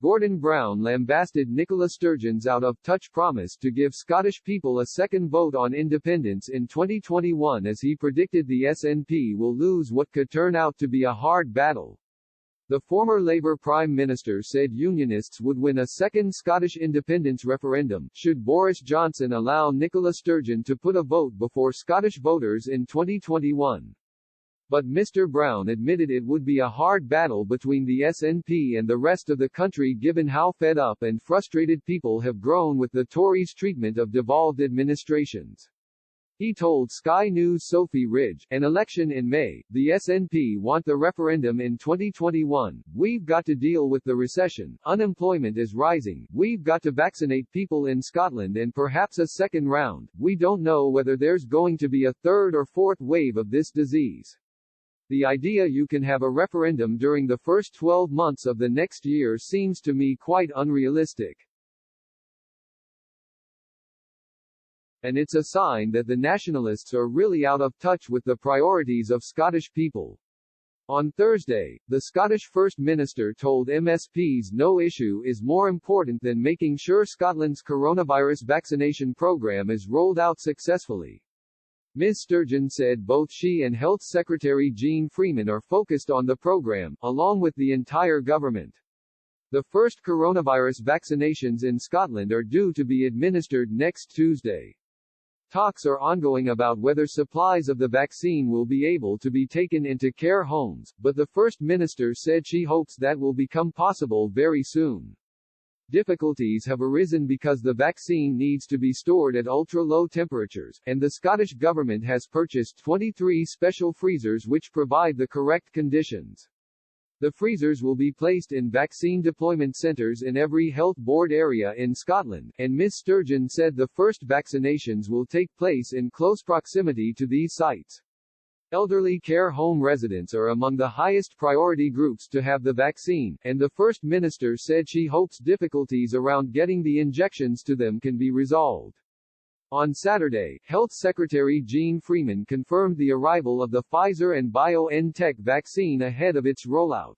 Gordon Brown lambasted Nicola Sturgeon's out-of-touch promise to give Scottish people a second vote on independence in 2021 as he predicted the SNP will lose what could turn out to be a hard battle. The former Labour Prime Minister said Unionists would win a second Scottish independence referendum, should Boris Johnson allow Nicola Sturgeon to put a vote before Scottish voters in 2021. But Mr. Brown admitted it would be a hard battle between the SNP and the rest of the country given how fed up and frustrated people have grown with the Tories' treatment of devolved administrations. He told Sky News' Sophie Ridge, an election in May, the SNP want the referendum in 2021, we've got to deal with the recession, unemployment is rising, we've got to vaccinate people in Scotland and perhaps a second round, we don't know whether there's going to be a third or fourth wave of this disease. The idea you can have a referendum during the first 12 months of the next year seems to me quite unrealistic. And it's a sign that the nationalists are really out of touch with the priorities of Scottish people. On Thursday, the Scottish First Minister told MSPs no issue is more important than making sure Scotland's coronavirus vaccination programme is rolled out successfully. Ms. Sturgeon said both she and Health Secretary Jeane Freeman are focused on the program, along with the entire government. The first coronavirus vaccinations in Scotland are due to be administered next Tuesday. Talks are ongoing about whether supplies of the vaccine will be able to be taken into care homes, but the First Minister said she hopes that will become possible very soon. Difficulties have arisen because the vaccine needs to be stored at ultra-low temperatures, and the Scottish Government has purchased 23 special freezers which provide the correct conditions. The freezers will be placed in vaccine deployment centres in every health board area in Scotland, and Ms. Sturgeon said the first vaccinations will take place in close proximity to these sites. Elderly care home residents are among the highest priority groups to have the vaccine, and the First Minister said she hopes difficulties around getting the injections to them can be resolved. On Saturday, Health Secretary Jeane Freeman confirmed the arrival of the Pfizer and BioNTech vaccine ahead of its rollout.